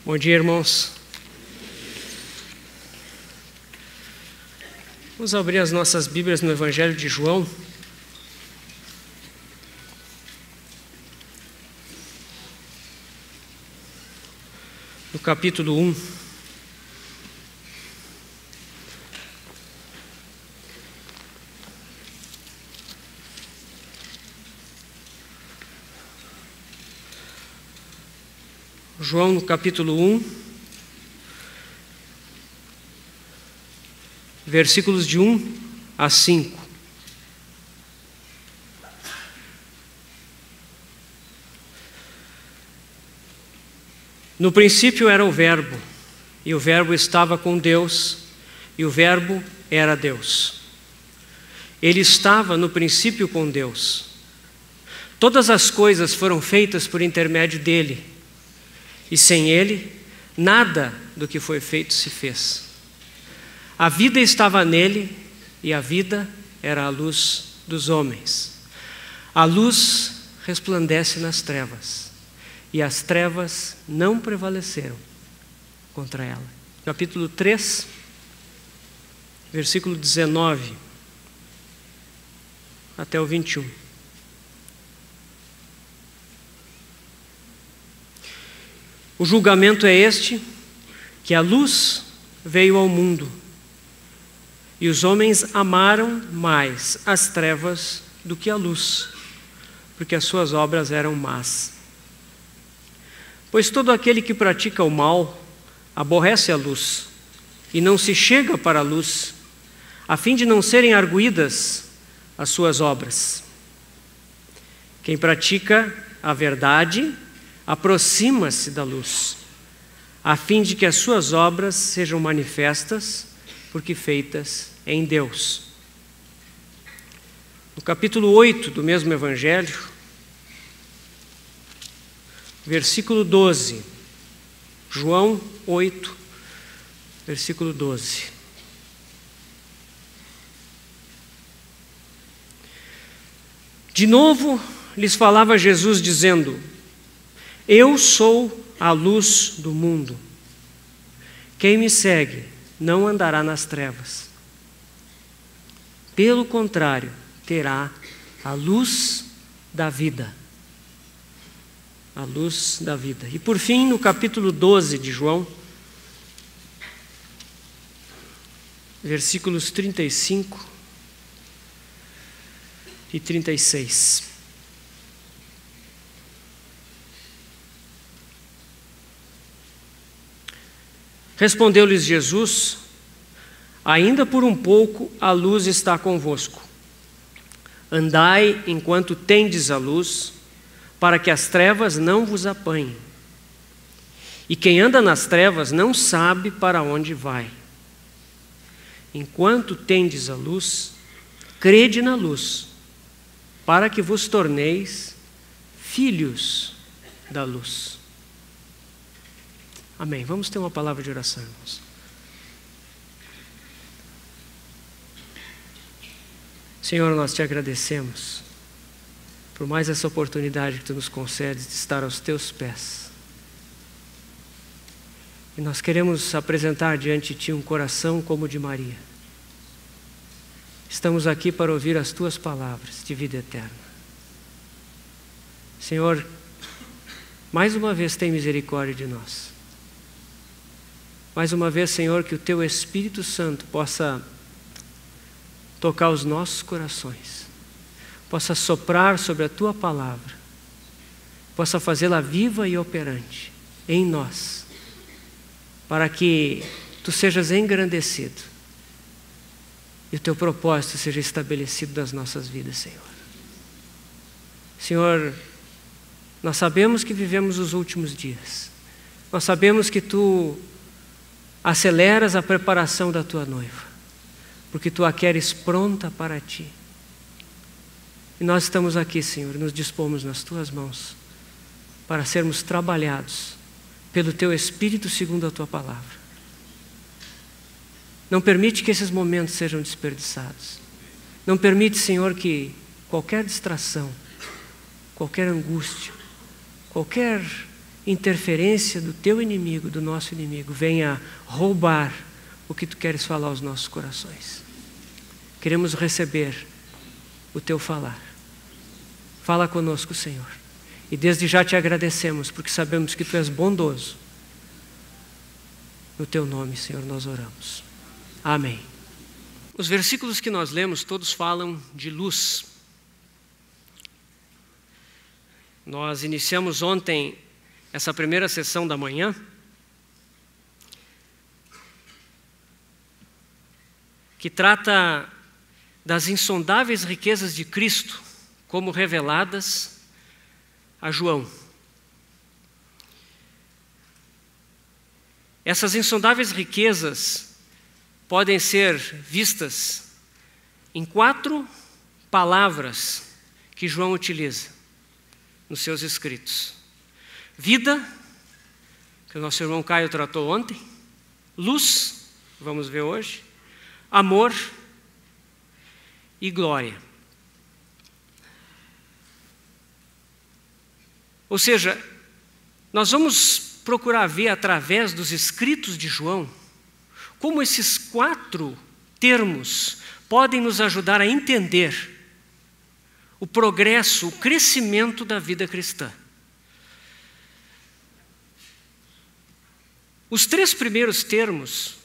Bom dia, irmãos. Vamos abrir as nossas Bíblias no Evangelho de João. No capítulo 1. João, no capítulo 1, versículos de 1 a 5. No princípio era o Verbo, e o Verbo estava com Deus, e o Verbo era Deus. Ele estava no princípio com Deus. Todas as coisas foram feitas por intermédio dele, e sem ele, nada do que foi feito se fez. A vida estava nele, e a vida era a luz dos homens. A luz resplandece nas trevas, e as trevas não prevaleceram contra ela. Capítulo 3, versículo 19 até o 21. O julgamento é este, que a luz veio ao mundo, e os homens amaram mais as trevas do que a luz, porque as suas obras eram más. Pois todo aquele que pratica o mal aborrece a luz, e não se chega para a luz, a fim de não serem arguídas as suas obras. Quem pratica a verdade aproxima-se da luz, a fim de que as suas obras sejam manifestas, porque feitas em Deus. No capítulo 8 do mesmo Evangelho, versículo 12, João 8, versículo 12. De novo lhes falava Jesus, dizendo: Eu sou a luz do mundo. Quem me segue não andará nas trevas. Pelo contrário, terá a luz da vida. A luz da vida. E por fim, no capítulo 12 de João, versículos 35 e 36. Respondeu-lhes Jesus: Ainda por um pouco a luz está convosco. Andai enquanto tendes a luz, para que as trevas não vos apanhem. E quem anda nas trevas não sabe para onde vai. Enquanto tendes a luz, crede na luz, para que vos torneis filhos da luz. Amém. Vamos ter uma palavra de oração, irmãos. Senhor, nós te agradecemos por mais essa oportunidade que tu nos concedes de estar aos teus pés. E nós queremos apresentar diante de ti um coração como o de Maria. Estamos aqui para ouvir as tuas palavras de vida eterna. Senhor, mais uma vez tem misericórdia de nós. Mais uma vez, Senhor, que o Teu Espírito Santo possa tocar os nossos corações, possa soprar sobre a Tua palavra, possa fazê-la viva e operante em nós, para que Tu sejas engrandecido e o Teu propósito seja estabelecido nas nossas vidas, Senhor. Senhor, nós sabemos que vivemos os últimos dias, nós sabemos que Tu aceleras a preparação da tua noiva, porque tu a queres pronta para ti. E nós estamos aqui, Senhor, nos dispomos nas tuas mãos para sermos trabalhados pelo teu Espírito segundo a tua palavra. Não permite que esses momentos sejam desperdiçados. Não permite, Senhor, que qualquer distração, qualquer angústia, qualquer interferência do teu inimigo, do nosso inimigo, venha roubar o que tu queres falar aos nossos corações. Queremos receber o teu falar. Fala conosco, Senhor. E desde já te agradecemos, porque sabemos que tu és bondoso. No teu nome, Senhor, nós oramos. Amém. Os versículos que nós lemos, todos falam de luz. Nós iniciamos ontem essa primeira sessão da manhã que trata das insondáveis riquezas de Cristo como reveladas a João. Essas insondáveis riquezas podem ser vistas em 4 palavras que João utiliza nos seus escritos. Vida, que o nosso irmão Caio tratou ontem. Luz, vamos ver hoje. Amor e glória. Ou seja, nós vamos procurar ver através dos escritos de João como esses 4 termos podem nos ajudar a entender o progresso, o crescimento da vida cristã. Os 3 primeiros termos,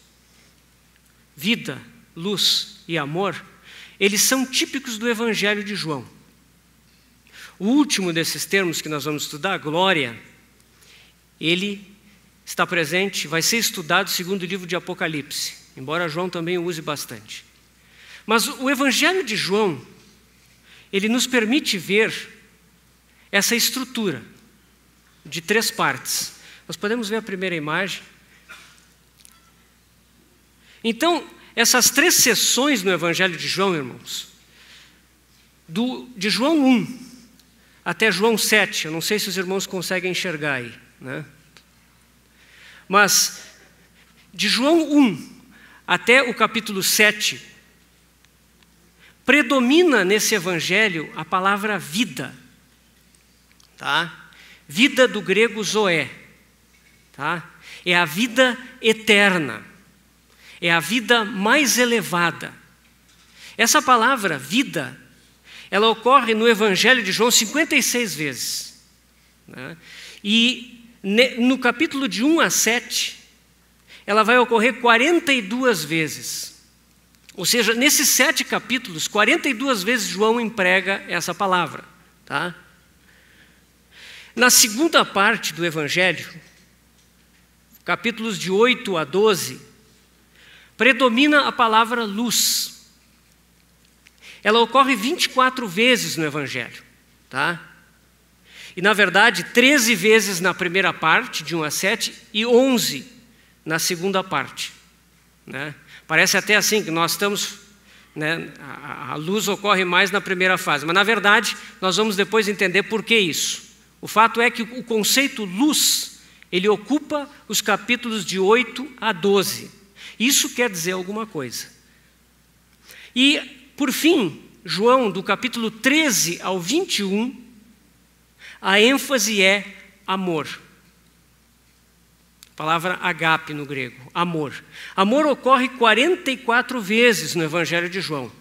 vida, luz e amor, eles são típicos do Evangelho de João. O último desses termos que nós vamos estudar, glória, ele está presente, vai ser estudado segundo o livro de Apocalipse, embora João também o use bastante. Mas o Evangelho de João, ele nos permite ver essa estrutura de 3 partes. Nós podemos ver a primeira imagem. Então, essas 3 sessões no Evangelho de João, irmãos, de João 1 até João 7, eu não sei se os irmãos conseguem enxergar aí, né? Mas de João 1 até o capítulo 7, predomina nesse evangelho a palavra vida, tá? Vida do grego zoé, tá? É a vida eterna, é a vida mais elevada. Essa palavra vida, ela ocorre no evangelho de João 56 vezes, né? E no capítulo de 1 a 7, ela vai ocorrer 42 vezes. Ou seja, nesses 7 capítulos, 42 vezes João emprega essa palavra, tá? Na segunda parte do Evangelho, capítulos de 8 a 12, predomina a palavra luz. Ela ocorre 24 vezes no Evangelho, tá? E, na verdade, 13 vezes na primeira parte, de 1 a 7, e 11 na segunda parte, né? Parece até assim que nós estamos, né, a luz ocorre mais na primeira fase, mas, na verdade, nós vamos depois entender por que isso. O fato é que o conceito luz, ele ocupa os capítulos de 8 a 12. Isso quer dizer alguma coisa. E, por fim, João, do capítulo 13 ao 21, a ênfase é amor. A palavra agape no grego, amor. Amor ocorre 44 vezes no Evangelho de João,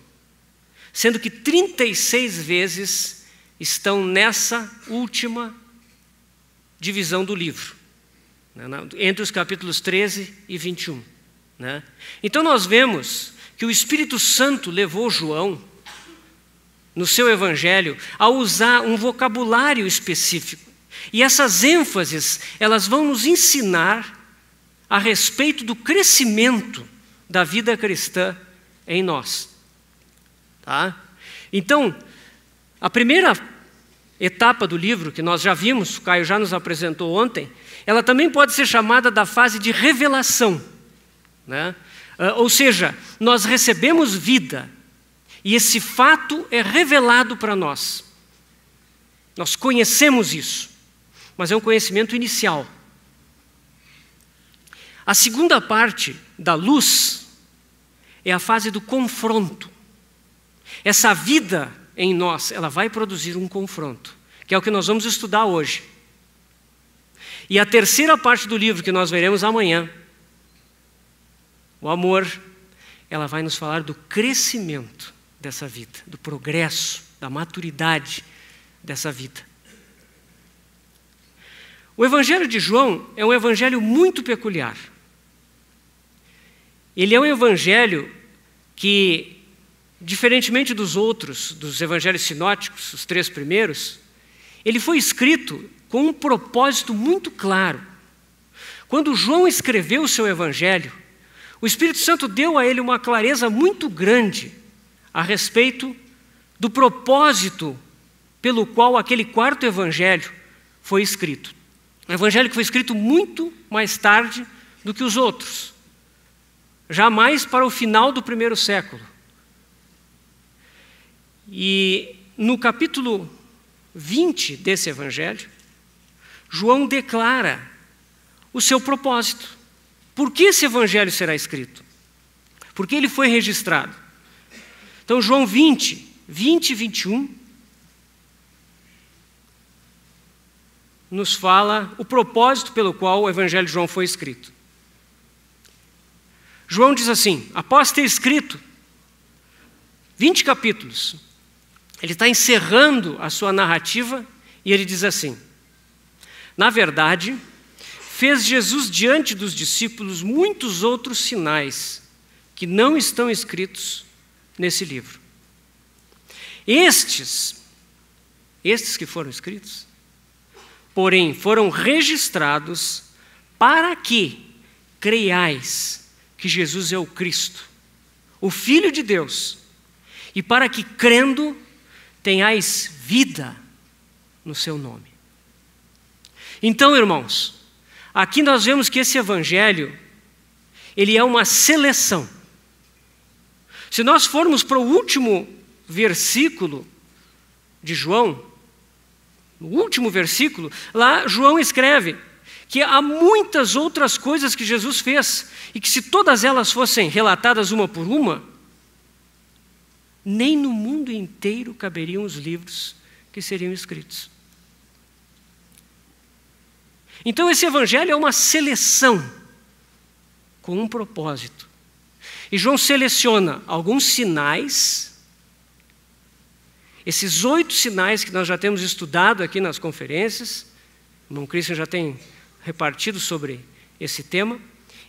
sendo que 36 vezes estão nessa última divisão do livro, né, entre os capítulos 13 e 21. Né? Então nós vemos que o Espírito Santo levou João, no seu evangelho, a usar um vocabulário específico. E essas ênfases, elas vão nos ensinar a respeito do crescimento da vida cristã em nós. Tá? Então, a primeira etapa do livro, que nós já vimos, o Caio já nos apresentou ontem, ela também pode ser chamada da fase de revelação, né? Ou seja, nós recebemos vida, e esse fato é revelado para nós. Nós conhecemos isso, mas é um conhecimento inicial. A segunda parte da luz é a fase do confronto. Essa vida em nós, ela vai produzir um confronto, que é o que nós vamos estudar hoje. E a terceira parte do livro, que nós veremos amanhã, o amor, ela vai nos falar do crescimento dessa vida, do progresso, da maturidade dessa vida. O Evangelho de João é um evangelho muito peculiar. Ele é um evangelho que, diferentemente dos outros, dos evangelhos sinóticos, os 3 primeiros, ele foi escrito com um propósito muito claro. Quando João escreveu o seu evangelho, o Espírito Santo deu a ele uma clareza muito grande a respeito do propósito pelo qual aquele 4º evangelho foi escrito. Um evangelho que foi escrito muito mais tarde do que os outros, jamais para o final do 1º século. E no capítulo 20 desse evangelho, João declara o seu propósito. Por que esse evangelho será escrito? Por que ele foi registrado? Então, João 20 e 21, nos fala o propósito pelo qual o evangelho de João foi escrito. João diz assim, após ter escrito 20 capítulos, ele está encerrando a sua narrativa e ele diz assim: na verdade, fez Jesus diante dos discípulos muitos outros sinais que não estão escritos nesse livro. Estes que foram escritos, porém, foram registrados para que creiais que Jesus é o Cristo, o Filho de Deus, e para que, crendo, tenhais vida no seu nome. Então, irmãos, aqui nós vemos que esse evangelho, ele é uma seleção. Se nós formos para o último versículo de João, no último versículo, lá João escreve que há muitas outras coisas que Jesus fez, e que se todas elas fossem relatadas uma por uma, nem no mundo inteiro caberiam os livros que seriam escritos. Então esse evangelho é uma seleção com um propósito. E João seleciona alguns sinais, esses 8 sinais que nós já temos estudado aqui nas conferências, o irmão Christian já tem repartido sobre esse tema,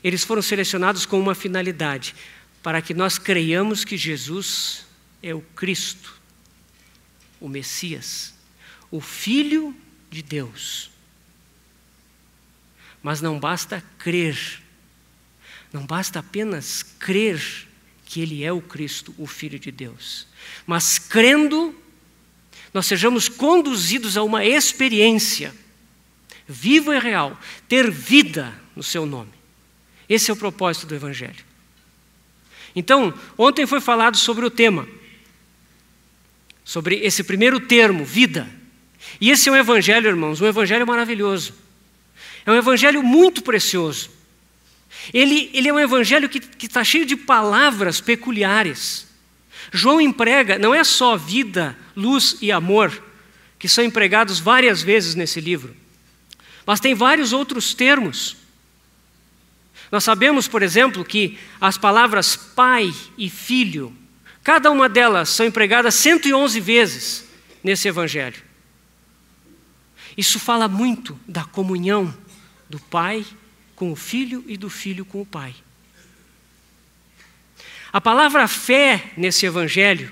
eles foram selecionados com uma finalidade, para que nós creiamos que Jesus é o Cristo, o Messias, o Filho de Deus. Mas não basta crer, não basta apenas crer que Ele é o Cristo, o Filho de Deus. Mas crendo, nós sejamos conduzidos a uma experiência viva e real, ter vida no seu nome. Esse é o propósito do Evangelho. Então, ontem foi falado sobre o tema, sobre esse primeiro termo, vida. E esse é um Evangelho, irmãos, um Evangelho maravilhoso. É um Evangelho muito precioso. Ele é um Evangelho que está cheio de palavras peculiares. João emprega, não é só vida, luz e amor, que são empregados várias vezes nesse livro, mas tem vários outros termos. Nós sabemos, por exemplo, que as palavras pai e filho, cada uma delas são empregadas 111 vezes nesse Evangelho. Isso fala muito da comunhão do pai com o filho e do filho com o pai. A palavra fé nesse Evangelho,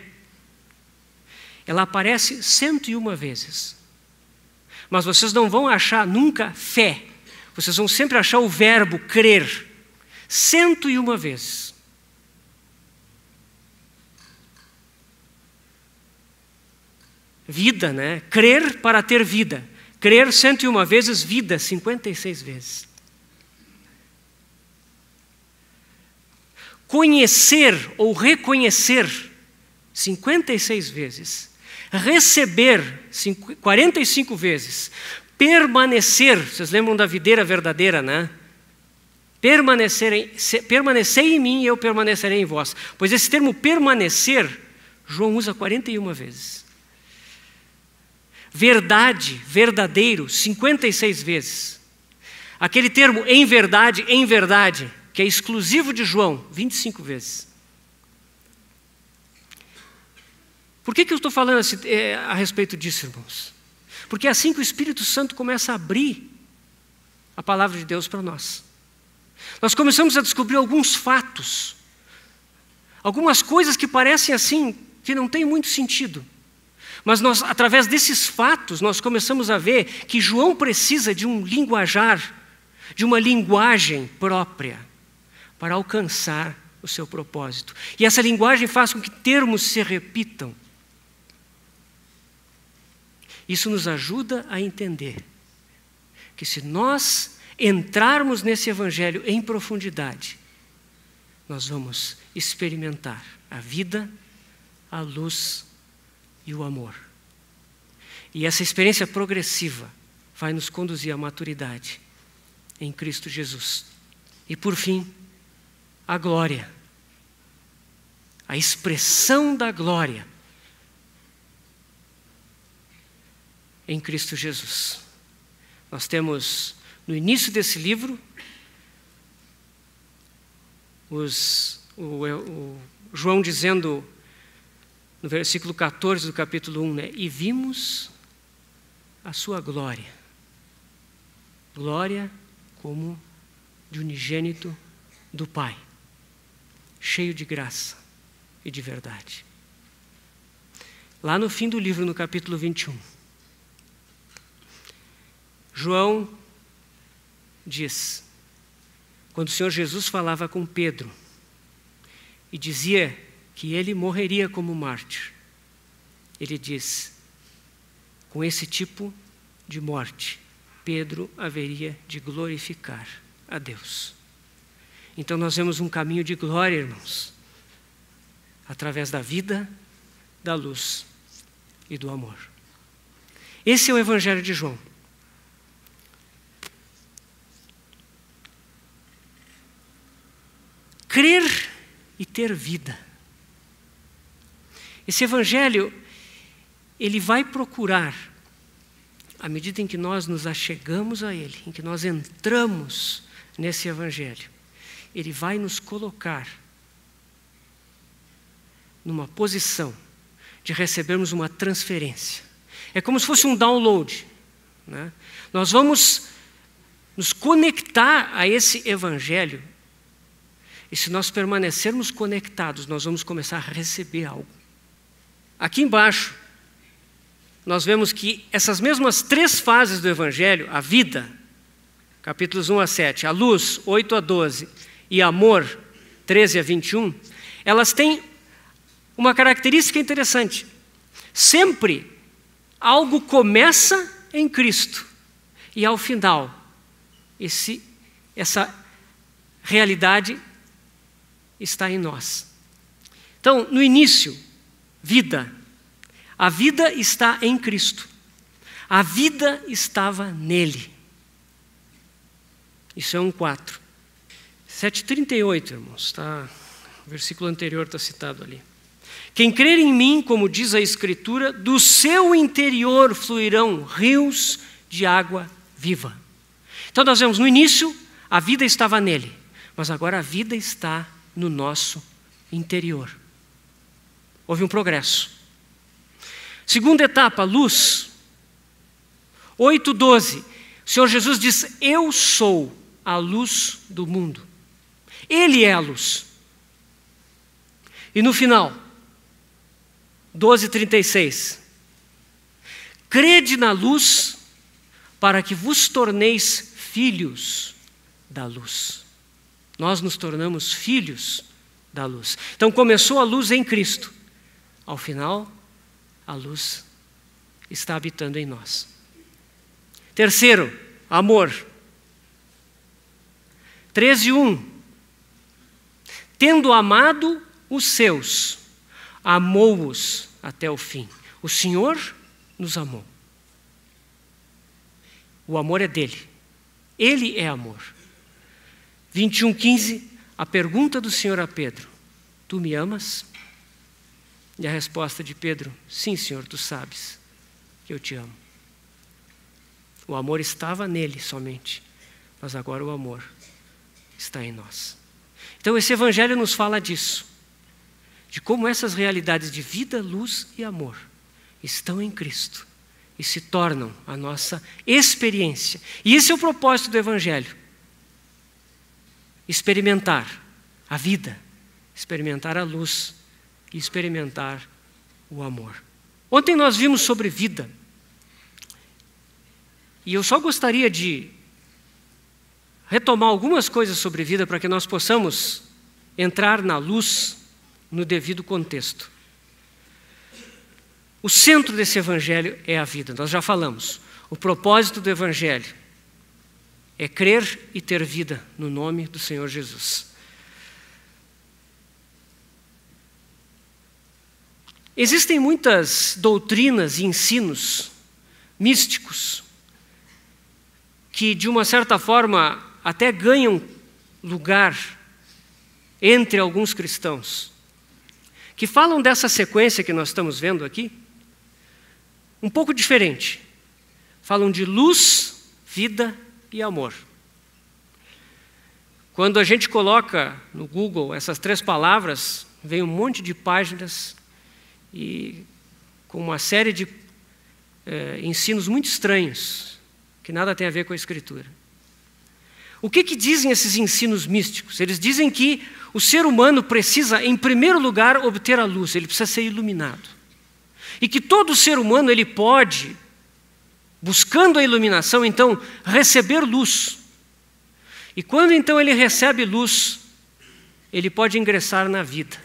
ela aparece 101 vezes. Mas vocês não vão achar nunca fé. Vocês vão sempre achar o verbo crer. 101 vezes. Vida, né? Crer para ter vida. Crer 101 vezes, vida 56 vezes. Conhecer ou reconhecer 56 vezes. Receber 45 vezes. Permanecer, vocês lembram da videira verdadeira, né? Permanecei em mim e eu permanecerei em vós. Pois esse termo permanecer, João usa 41 vezes. Verdade, verdadeiro, 56 vezes. Aquele termo em verdade, que é exclusivo de João, 25 vezes. Por que eu estou falando a respeito disso, irmãos? Porque é assim que o Espírito Santo começa a abrir a palavra de Deus para nós. Nós começamos a descobrir alguns fatos, algumas coisas que parecem assim, que não tem muito sentido. Mas nós, através desses fatos, nós começamos a ver que João precisa de um linguajar, de uma linguagem própria, para alcançar o seu propósito. E essa linguagem faz com que termos se repitam. Isso nos ajuda a entender que se nós entrarmos nesse evangelho em profundidade, nós vamos experimentar a vida, a luz e o amor. E essa experiência progressiva vai nos conduzir à maturidade em Cristo Jesus. E por fim, a glória, a expressão da glória em Cristo Jesus. Nós temos no início desse livro o João dizendo no versículo 14 do capítulo 1, e vimos a sua glória. Glória como de unigênito do Pai, cheio de graça e de verdade. Lá no fim do livro, no capítulo 21, João diz, quando o Senhor Jesus falava com Pedro e dizia que ele morreria como mártir, ele diz, com esse tipo de morte, Pedro haveria de glorificar a Deus. Então nós vemos um caminho de glória, irmãos, através da vida, da luz e do amor. Esse é o Evangelho de João. Crer e ter vida. Esse Evangelho, ele vai procurar, à medida em que nós nos achegamos a Ele, em que nós entramos nesse Evangelho, ele vai nos colocar numa posição de recebermos uma transferência. É como se fosse um download, né? Nós vamos nos conectar a esse Evangelho, e se nós permanecermos conectados, nós vamos começar a receber algo. Aqui embaixo, nós vemos que essas mesmas 3 fases do Evangelho, a vida, capítulos 1 a 7, a luz, 8 a 12, e amor, 13 a 21, elas têm uma característica interessante. Sempre algo começa em Cristo, e ao final, essa realidade está em nós. Então, no início, vida. A vida está em Cristo. A vida estava nele. Isso é 1:4. 7:38, irmãos. O versículo anterior está citado ali. Quem crer em mim, como diz a Escritura, do seu interior fluirão rios de água viva. Então nós vemos no início, a vida estava nele. Mas agora a vida está no nosso interior. Houve um progresso. Segunda etapa, luz. 8:12. O Senhor Jesus diz, eu sou a luz do mundo. Ele é a luz. E no final, 12:36. Crede na luz para que vos torneis filhos da luz. Nós nos tornamos filhos da luz. Então começou a luz em Cristo. Ao final, a luz está habitando em nós. Terceiro, amor. 13:1. Tendo amado os seus, amou-os até o fim. O Senhor nos amou. O amor é dele. Ele é amor. 21:15, a pergunta do Senhor a Pedro, tu me amas? E a resposta de Pedro, sim, Senhor, tu sabes que eu te amo. O amor estava nele somente, mas agora o amor está em nós. Então esse evangelho nos fala disso, de como essas realidades de vida, luz e amor estão em Cristo e se tornam a nossa experiência. E esse é o propósito do evangelho: experimentar a vida, experimentar a luz e experimentar o amor. Ontem nós vimos sobre vida, e eu só gostaria de retomar algumas coisas sobre vida para que nós possamos entrar na luz no devido contexto. O centro desse evangelho é a vida, nós já falamos. O propósito do evangelho é crer e ter vida no nome do Senhor Jesus. Existem muitas doutrinas e ensinos místicos que, de uma certa forma, até ganham lugar entre alguns cristãos, que falam dessa sequência que nós estamos vendo aqui, um pouco diferente. Falam de luz, vida e amor. Quando a gente coloca no Google essas 3 palavras, vem um monte de páginas e com uma série de ensinos muito estranhos, que nada tem a ver com a Escritura. O que dizem esses ensinos místicos? Eles dizem que o ser humano precisa, em primeiro lugar, obter a luz, ele precisa ser iluminado. E que todo ser humano ele pode, buscando a iluminação, então, receber luz. E quando então ele recebe luz, ele pode ingressar na vida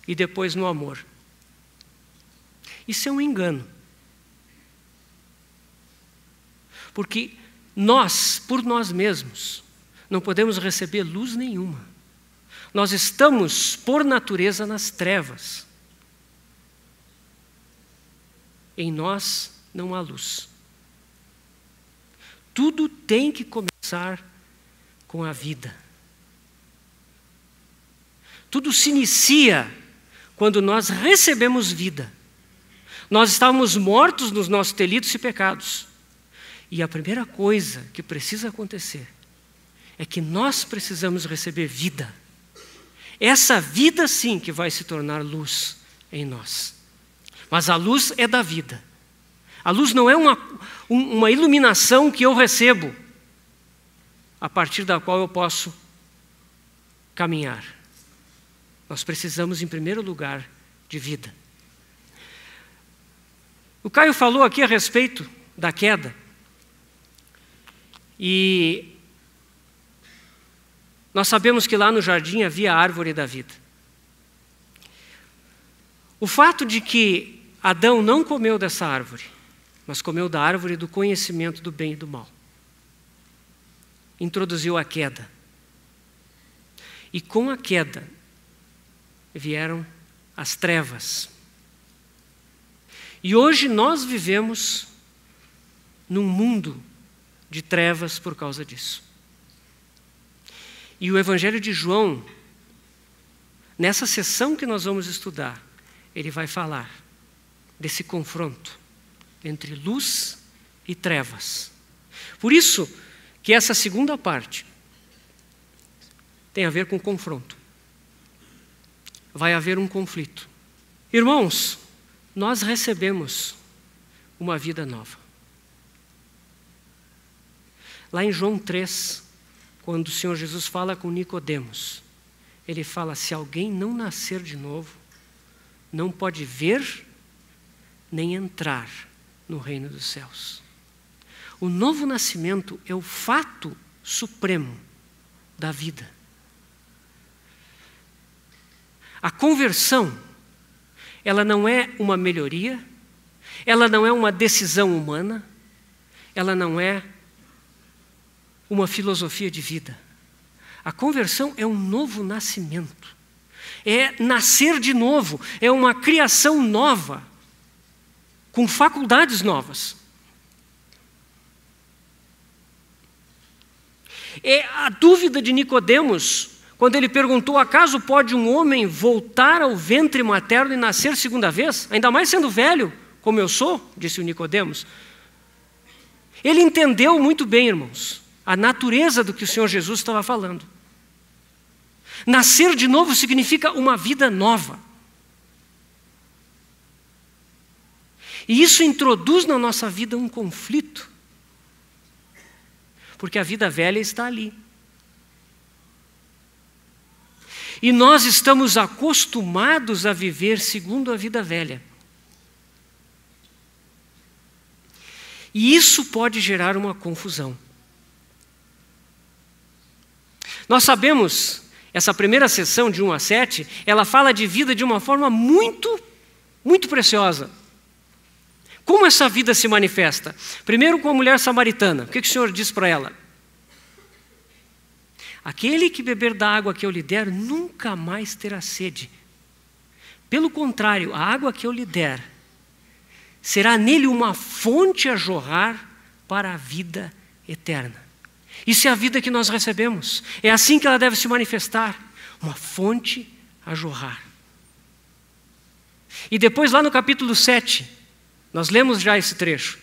e depois no amor. Isso é um engano. Porque nós, por nós mesmos, não podemos receber luz nenhuma. Nós estamos, por natureza, nas trevas. Em nós não há luz. Tudo tem que começar com a vida. Tudo se inicia quando nós recebemos vida. Nós estávamos mortos nos nossos delitos e pecados. E a primeira coisa que precisa acontecer é que nós precisamos receber vida. Essa vida sim que vai se tornar luz em nós. Mas a luz é da vida. A luz não é uma iluminação que eu recebo, a partir da qual eu posso caminhar. Nós precisamos, em primeiro lugar, de vida. O Caio falou aqui a respeito da queda. E nós sabemos que lá no jardim havia a árvore da vida. O fato de que Adão não comeu dessa árvore, mas comeu da árvore do conhecimento do bem e do mal, introduziu a queda. E com a queda vieram as trevas. E hoje nós vivemos num mundo de trevas por causa disso. E o Evangelho de João, nessa sessão que nós vamos estudar, ele vai falar desse confronto entre luz e trevas. Por isso que essa segunda parte tem a ver com confronto. Vai haver um conflito. Irmãos, nós recebemos uma vida nova. Lá em João 3, quando o Senhor Jesus fala com Nicodemos, ele fala: se alguém não nascer de novo, não pode ver nem entrar no reino dos céus. O novo nascimento é o fato supremo da vida. A conversão, ela não é uma melhoria, ela não é uma decisão humana, ela não é uma filosofia de vida. A conversão é um novo nascimento. É nascer de novo, é uma criação nova, com faculdades novas. É a dúvida de Nicodemos, quando ele perguntou: acaso pode um homem voltar ao ventre materno e nascer segunda vez? Ainda mais sendo velho, como eu sou, disse o Nicodemos. Ele entendeu muito bem, irmãos, a natureza do que o Senhor Jesus estava falando. Nascer de novo significa uma vida nova. E isso introduz na nossa vida um conflito, porque a vida velha está ali. E nós estamos acostumados a viver segundo a vida velha. E isso pode gerar uma confusão. Nós sabemos, essa primeira sessão de 1 a 7, ela fala de vida de uma forma muito, muito preciosa. Como essa vida se manifesta? Primeiro com a mulher samaritana. O que o Senhor diz para ela? Aquele que beber da água que eu lhe der, nunca mais terá sede. Pelo contrário, a água que eu lhe der, será nele uma fonte a jorrar para a vida eterna. Isso é a vida que nós recebemos. É assim que ela deve se manifestar. Uma fonte a jorrar. E depois lá no capítulo 7, nós lemos já esse trecho.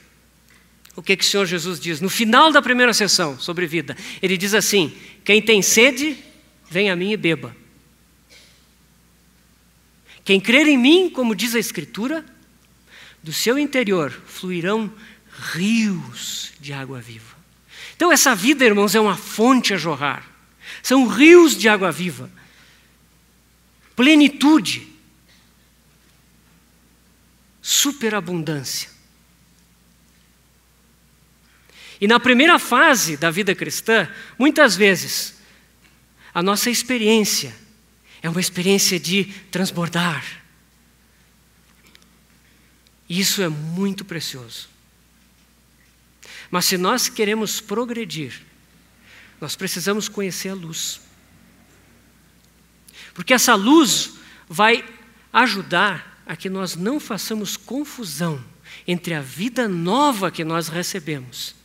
O que o Senhor Jesus diz? No final da primeira sessão sobre vida, Ele diz assim: quem tem sede, vem a mim e beba. Quem crer em mim, como diz a Escritura, do seu interior fluirão rios de água viva. Então essa vida, irmãos, é uma fonte a jorrar. São rios de água viva. Plenitude. Superabundância. E na primeira fase da vida cristã, muitas vezes, a nossa experiência é uma experiência de transbordar. E isso é muito precioso. Mas se nós queremos progredir, nós precisamos conhecer a luz. Porque essa luz vai ajudar a que nós não façamos confusão entre a vida nova que nós recebemos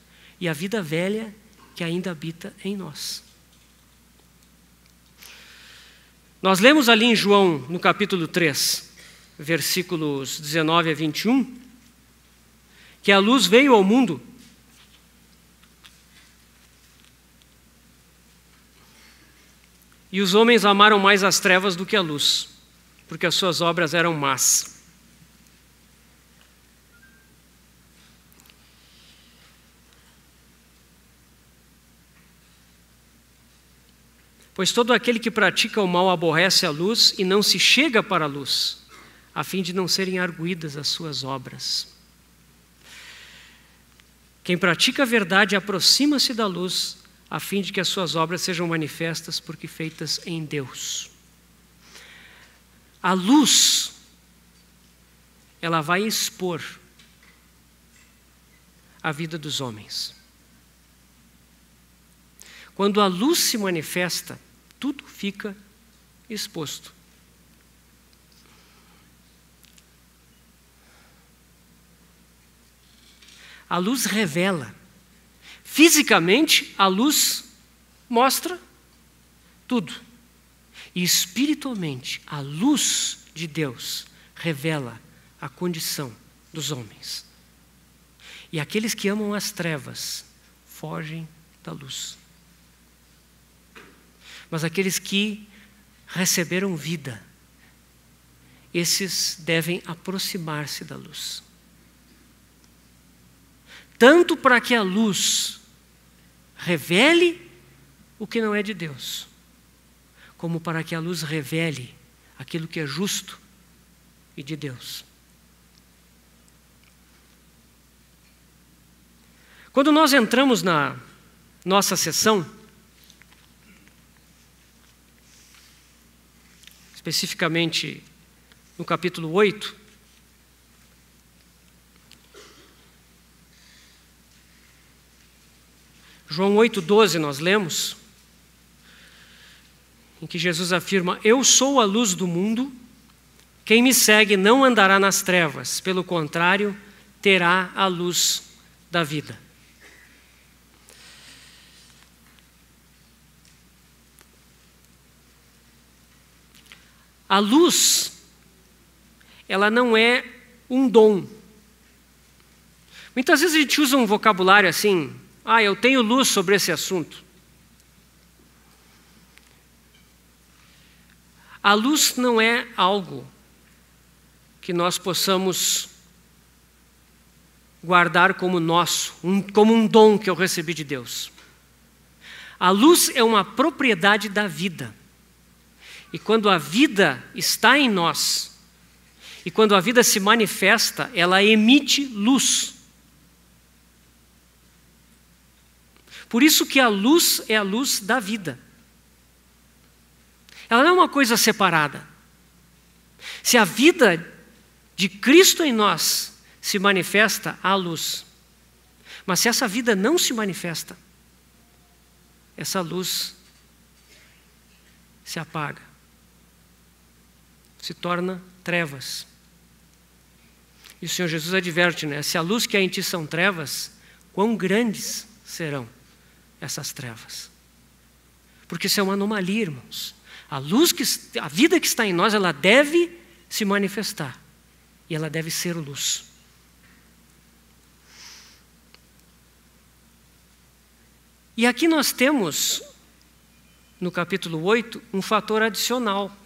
e a vida velha que ainda habita em nós. Nós lemos ali em João, no capítulo 3, versículos 19 a 21, que a luz veio ao mundo e os homens amaram mais as trevas do que a luz, porque as suas obras eram más. Pois todo aquele que pratica o mal aborrece a luz e não se chega para a luz, a fim de não serem arguídas as suas obras. Quem pratica a verdade aproxima-se da luz, a fim de que as suas obras sejam manifestas porque feitas em Deus. A luz, ela vai expor a vida dos homens. Quando a luz se manifesta, tudo fica exposto. A luz revela. Fisicamente, a luz mostra tudo. E espiritualmente, a luz de Deus revela a condição dos homens. E aqueles que amam as trevas fogem da luz. Mas aqueles que receberam vida, esses devem aproximar-se da luz. Tanto para que a luz revele o que não é de Deus, como para que a luz revele aquilo que é justo e de Deus. Quando nós entramos na nossa sessão, especificamente no capítulo 8, João 8,12 nós lemos, em que Jesus afirma: eu sou a luz do mundo, quem me segue não andará nas trevas, pelo contrário, terá a luz da vida. A luz, ela não é um dom. Muitas vezes a gente usa um vocabulário assim, eu tenho luz sobre esse assunto. A luz não é algo que nós possamos guardar como nosso, como um dom que eu recebi de Deus. A luz é uma propriedade da vida. E quando a vida está em nós, e quando a vida se manifesta, ela emite luz. Por isso que a luz é a luz da vida. Ela não é uma coisa separada. Se a vida de Cristo em nós se manifesta, há luz. Mas se essa vida não se manifesta, essa luz se apaga, se torna trevas. E o Senhor Jesus adverte, né? Se a luz que há em ti são trevas, quão grandes serão essas trevas? Porque isso é uma anomalia, irmãos. A vida que está em nós, ela deve se manifestar. E ela deve ser luz. E aqui nós temos, no capítulo 8, um fator adicional.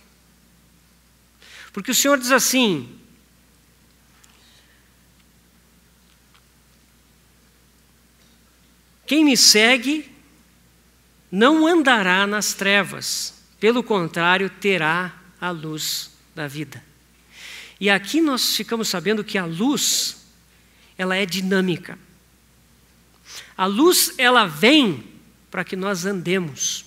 Porque o Senhor diz assim: quem me segue não andará nas trevas, pelo contrário, terá a luz da vida. E aqui nós ficamos sabendo que a luz, ela é dinâmica. A luz, ela vem para que nós andemos.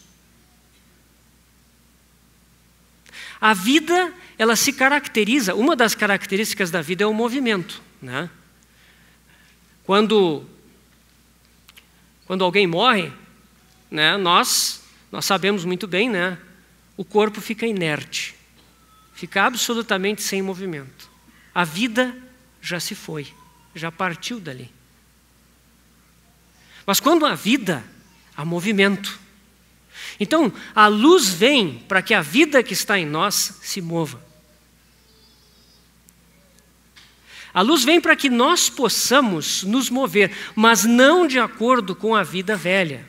A vida, ela se caracteriza, uma das características da vida é o movimento, né? Quando alguém morre, né, nós sabemos muito bem, né, o corpo fica inerte, fica absolutamente sem movimento. A vida já se foi, já partiu dali. Mas quando há vida, há movimento. Então, a luz vem para que a vida que está em nós se mova. A luz vem para que nós possamos nos mover, mas não de acordo com a vida velha,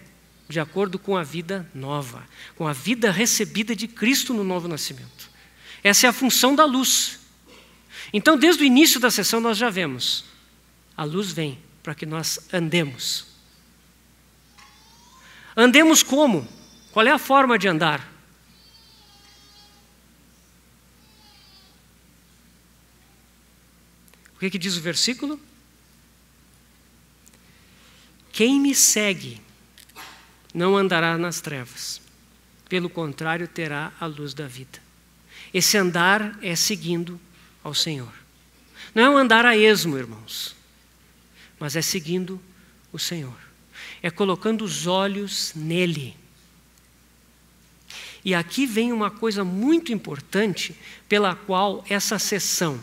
de acordo com a vida nova, com a vida recebida de Cristo no novo nascimento. Essa é a função da luz. Então, desde o início da sessão, nós já vemos. A luz vem para que nós andemos. Andemos como? Qual é a forma de andar? O que diz o versículo? Quem me segue não andará nas trevas, pelo contrário, terá a luz da vida. Esse andar é seguindo ao Senhor. Não é um andar a esmo, irmãos, mas é seguindo o Senhor. É colocando os olhos nele. E aqui vem uma coisa muito importante pela qual essa sessão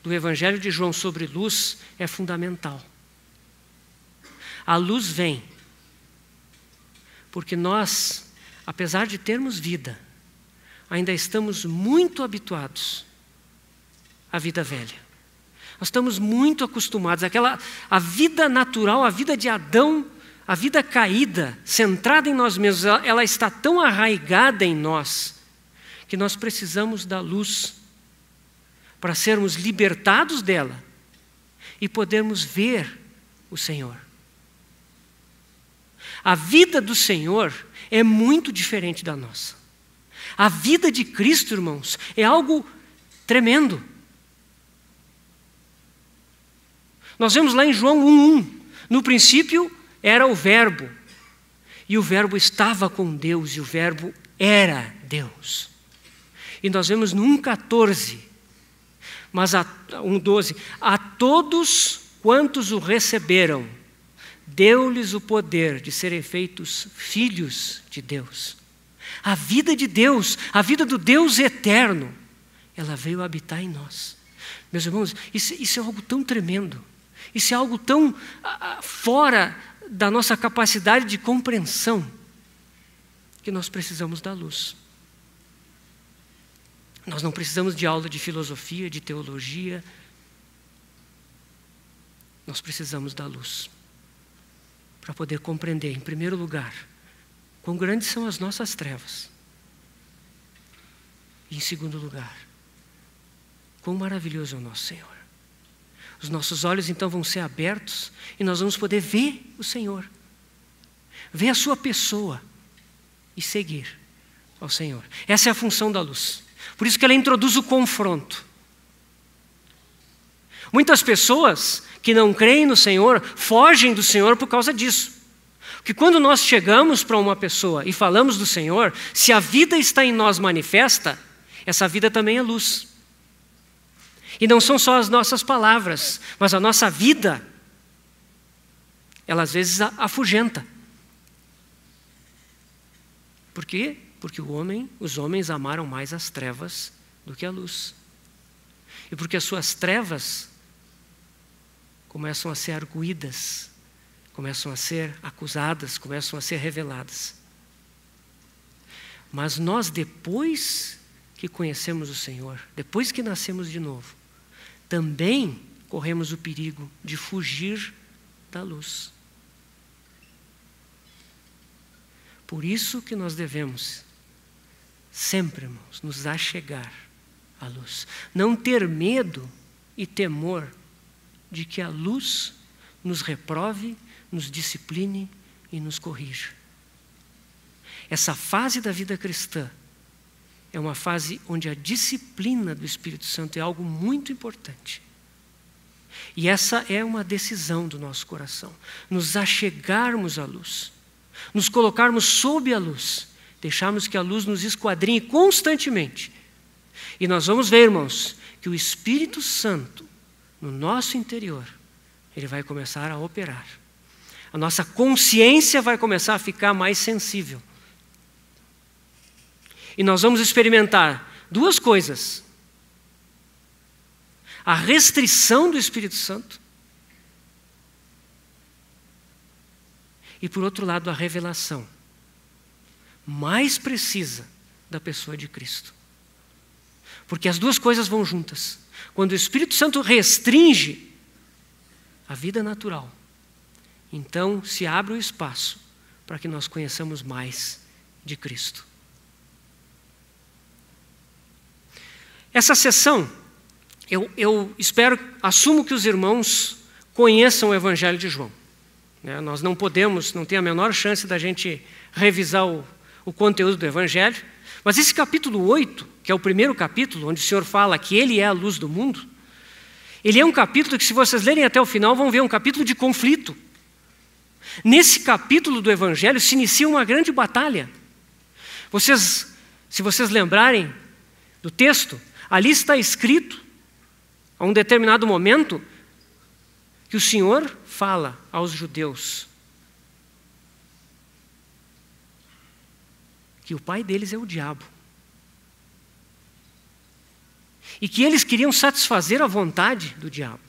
do Evangelho de João sobre luz é fundamental. A luz vem porque nós, apesar de termos vida, ainda estamos muito habituados à vida velha. Nós estamos muito acostumados a vida natural, a vida de Adão, a vida caída, centrada em nós mesmos, ela está tão arraigada em nós que nós precisamos da luz para sermos libertados dela e podermos ver o Senhor. A vida do Senhor é muito diferente da nossa. A vida de Cristo, irmãos, é algo tremendo. Nós vemos lá em João 1:1, no princípio era o Verbo, e o Verbo estava com Deus, e o Verbo era Deus. E nós vemos no 1:14, mas 1:12, a todos quantos o receberam, deu-lhes o poder de serem feitos filhos de Deus. A vida de Deus, a vida do Deus eterno, ela veio habitar em nós. Meus irmãos, isso é algo tão tremendo. Isso é algo tão fora da nossa capacidade de compreensão, que nós precisamos da luz. Nós não precisamos de aula de filosofia, de teologia. Nós precisamos da luz. para poder compreender, em primeiro lugar, quão grandes são as nossas trevas. E em segundo lugar, quão maravilhoso é o nosso Senhor. Os nossos olhos então vão ser abertos e nós vamos poder ver o Senhor, ver a sua pessoa e seguir ao Senhor. Essa é a função da luz. Por isso que ela introduz o confronto. Muitas pessoas que não creem no Senhor fogem do Senhor por causa disso. Porque quando nós chegamos para uma pessoa e falamos do Senhor, se a vida está em nós manifesta, essa vida também é luz. E não são só as nossas palavras, mas a nossa vida, ela às vezes afugenta. Por quê? Porque os homens amaram mais as trevas do que a luz. E porque as suas trevas começam a ser arguídas, começam a ser acusadas, começam a ser reveladas. Mas nós, depois que conhecemos o Senhor, depois que nascemos de novo, também corremos o perigo de fugir da luz. Por isso que nós devemos sempre, irmãos, nos achegar à luz. Não ter medo e temor de que a luz nos reprove, nos discipline e nos corrija. Essa fase da vida cristã é uma fase onde a disciplina do Espírito Santo é algo muito importante. E essa é uma decisão do nosso coração. Nos achegarmos à luz, nos colocarmos sob a luz, deixarmos que a luz nos esquadrinhe constantemente. E nós vamos ver, irmãos, que o Espírito Santo, no nosso interior, ele vai começar a operar. A nossa consciência vai começar a ficar mais sensível. E nós vamos experimentar duas coisas: a restrição do Espírito Santo e, por outro lado, a revelação mais precisa da pessoa de Cristo. Porque as duas coisas vão juntas. Quando o Espírito Santo restringe a vida natural, então se abre o espaço para que nós conheçamos mais de Cristo. Essa sessão, eu assumo que os irmãos conheçam o Evangelho de João. Nós não tem a menor chance da gente revisar o conteúdo do Evangelho, mas esse capítulo 8, que é o primeiro capítulo, onde o Senhor fala que Ele é a luz do mundo, ele é um capítulo que, se vocês lerem até o final, vão ver um capítulo de conflito. Nesse capítulo do Evangelho se inicia uma grande batalha. Se vocês lembrarem do texto, ali está escrito, a um determinado momento, que o Senhor fala aos judeus que o pai deles é o diabo. E que eles queriam satisfazer a vontade do diabo.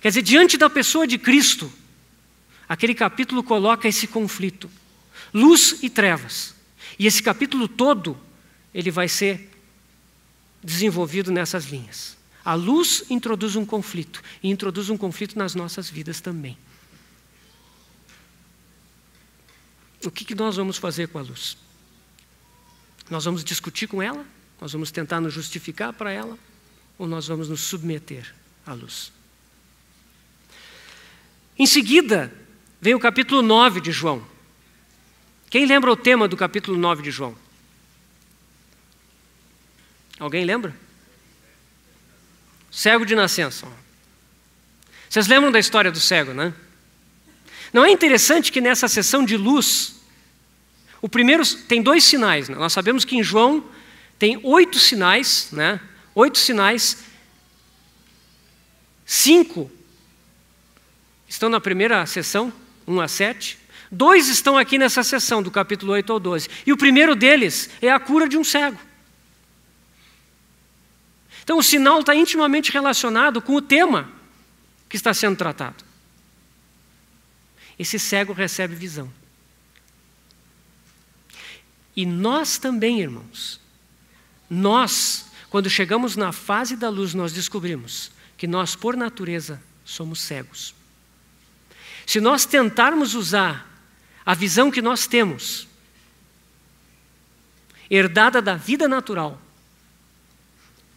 Quer dizer, diante da pessoa de Cristo, aquele capítulo coloca esse conflito, luz e trevas. E esse capítulo todo, ele vai ser desenvolvido nessas linhas. A luz introduz um conflito, e introduz um conflito nas nossas vidas também. O que nós vamos fazer com a luz? Nós vamos discutir com ela? Nós vamos tentar nos justificar para ela? Ou nós vamos nos submeter à luz? Em seguida, vem o capítulo 9 de João. Quem lembra o tema do capítulo 9 de João? Alguém lembra? Cego de nascença. Vocês lembram da história do cego, né? Não é interessante que nessa sessão de luz, o primeiro tem 2 sinais, né? Nós sabemos que em João tem 8 sinais, né? 8 sinais, 5 estão na primeira sessão, 1 a 7. 2 estão aqui nessa sessão, do capítulo 8 ao 12. E o primeiro deles é a cura de um cego. Então o sinal está intimamente relacionado com o tema que está sendo tratado. Esse cego recebe visão. E nós também, irmãos, quando chegamos na fase da luz, nós descobrimos que nós, por natureza, somos cegos. se nós tentarmos usar a visão que nós temos, herdada da vida natural,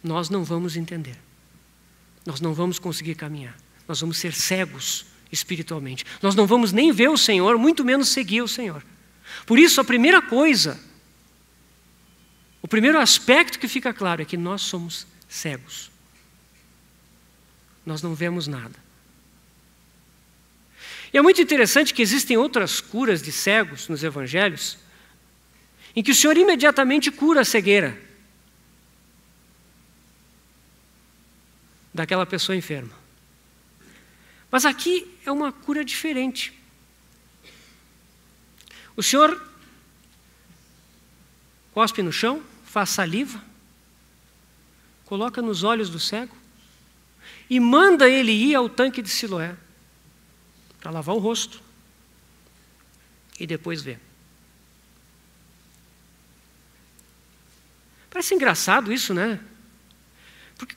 nós não vamos entender. Nós não vamos conseguir caminhar. Nós vamos ser cegos espiritualmente. Nós não vamos nem ver o Senhor, muito menos seguir o Senhor. Por isso, a primeira coisa, o primeiro aspecto que fica claro é que nós somos cegos. Nós não vemos nada. E é muito interessante que existem outras curas de cegos nos evangelhos, em que o Senhor imediatamente cura a cegueira daquela pessoa enferma. Mas aqui é uma cura diferente. O Senhor cospe no chão, faz saliva, coloca nos olhos do cego e manda ele ir ao tanque de Siloé para lavar o rosto e depois ver. Parece engraçado isso, né? Porque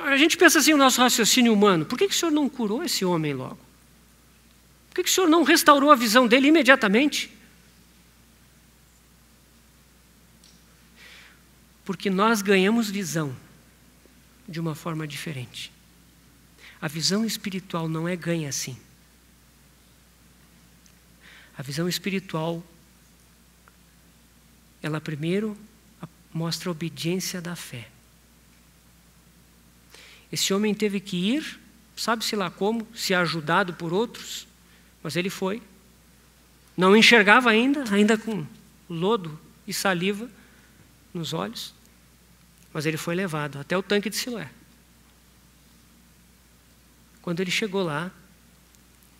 a gente pensa assim, o nosso raciocínio humano, por que o Senhor não curou esse homem logo? Por que o Senhor não restaurou a visão dele imediatamente? Porque nós ganhamos visão de uma forma diferente. A visão espiritual não é ganha assim. A visão espiritual, ela primeiro mostra a obediência da fé. Esse homem teve que ir, sabe-se lá como, se ajudado por outros, mas ele foi. Não enxergava ainda com lodo e saliva nos olhos, mas ele foi levado até o tanque de Siloé. Quando ele chegou lá,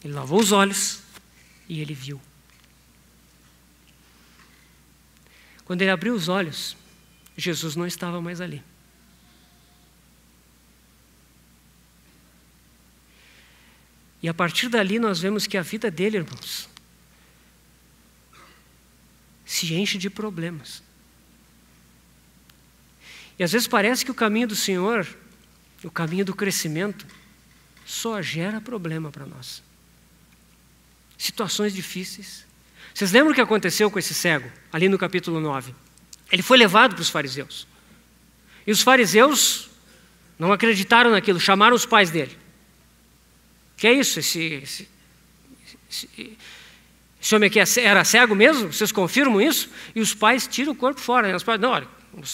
ele lavou os olhos e ele viu. Quando ele abriu os olhos, Jesus não estava mais ali. E a partir dali nós vemos que a vida dele, irmãos, se enche de problemas. E às vezes parece que o caminho do Senhor, o caminho do crescimento, só gera problema para nós. Situações difíceis. Vocês lembram o que aconteceu com esse cego, ali no capítulo 9? Ele foi levado para os fariseus. E os fariseus não acreditaram naquilo, chamaram os pais dele. Que é isso? Esse homem aqui era cego mesmo? Vocês confirmam isso? E os pais tiram o corpo fora. Né? Os pais, não, olha,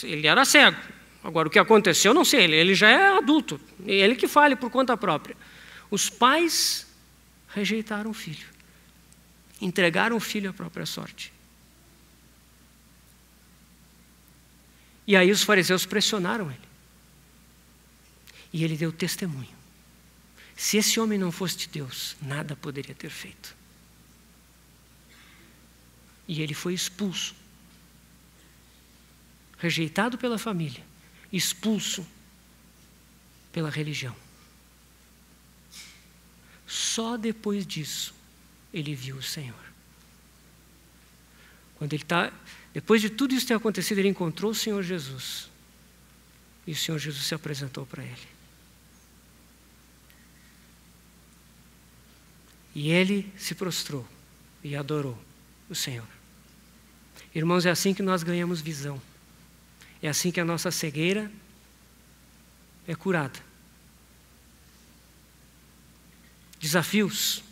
ele era cego. Agora, o que aconteceu, não sei. Ele já é adulto. Ele que fale por conta própria. Os pais rejeitaram o filho. Entregaram o filho à própria sorte. E aí os fariseus pressionaram ele. E ele deu testemunho. Se esse homem não fosse de Deus, nada poderia ter feito. E ele foi expulso. Rejeitado pela família. Expulso pela religião. Só depois disso, ele viu o Senhor. Depois de tudo isso ter acontecido, ele encontrou o Senhor Jesus. E o Senhor Jesus se apresentou para ele. E ele se prostrou e adorou o Senhor. Irmãos, é assim que nós ganhamos visão. É assim que a nossa cegueira é curada. Desafios.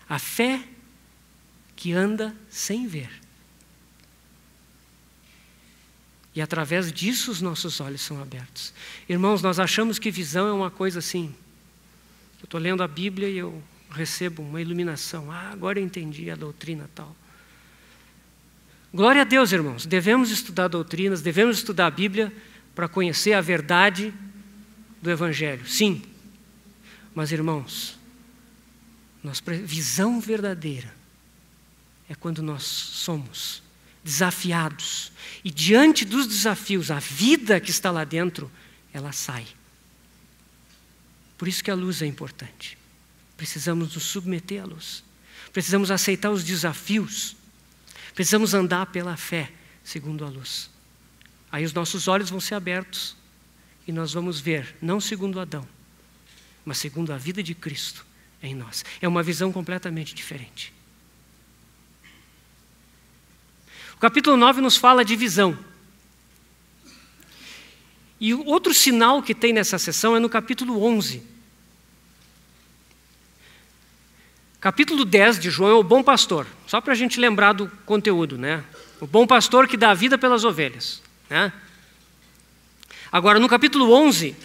A fé que anda sem ver. E através disso os nossos olhos são abertos. Irmãos, nós achamos que visão é uma coisa assim. Eu estou lendo a Bíblia e eu recebo uma iluminação. Agora eu entendi a doutrina tal. Glória a Deus, irmãos. Devemos estudar doutrinas, devemos estudar a Bíblia para conhecer a verdade do Evangelho. Sim. Mas, irmãos, visão verdadeira é quando nós somos desafiados. E diante dos desafios, a vida que está lá dentro, ela sai. Por isso que a luz é importante. Precisamos nos submeter à luz. Precisamos aceitar os desafios. Precisamos andar pela fé, segundo a luz. Aí os nossos olhos vão ser abertos e nós vamos ver, não segundo Adão, mas segundo a vida de Cristo, em nós. É uma visão completamente diferente. O capítulo 9 nos fala de visão. E o outro sinal que tem nessa sessão é no capítulo 11. Capítulo 10 de João é o bom pastor. Só para a gente lembrar do conteúdo, né? O bom pastor que dá a vida pelas ovelhas, né? Agora, no capítulo 11,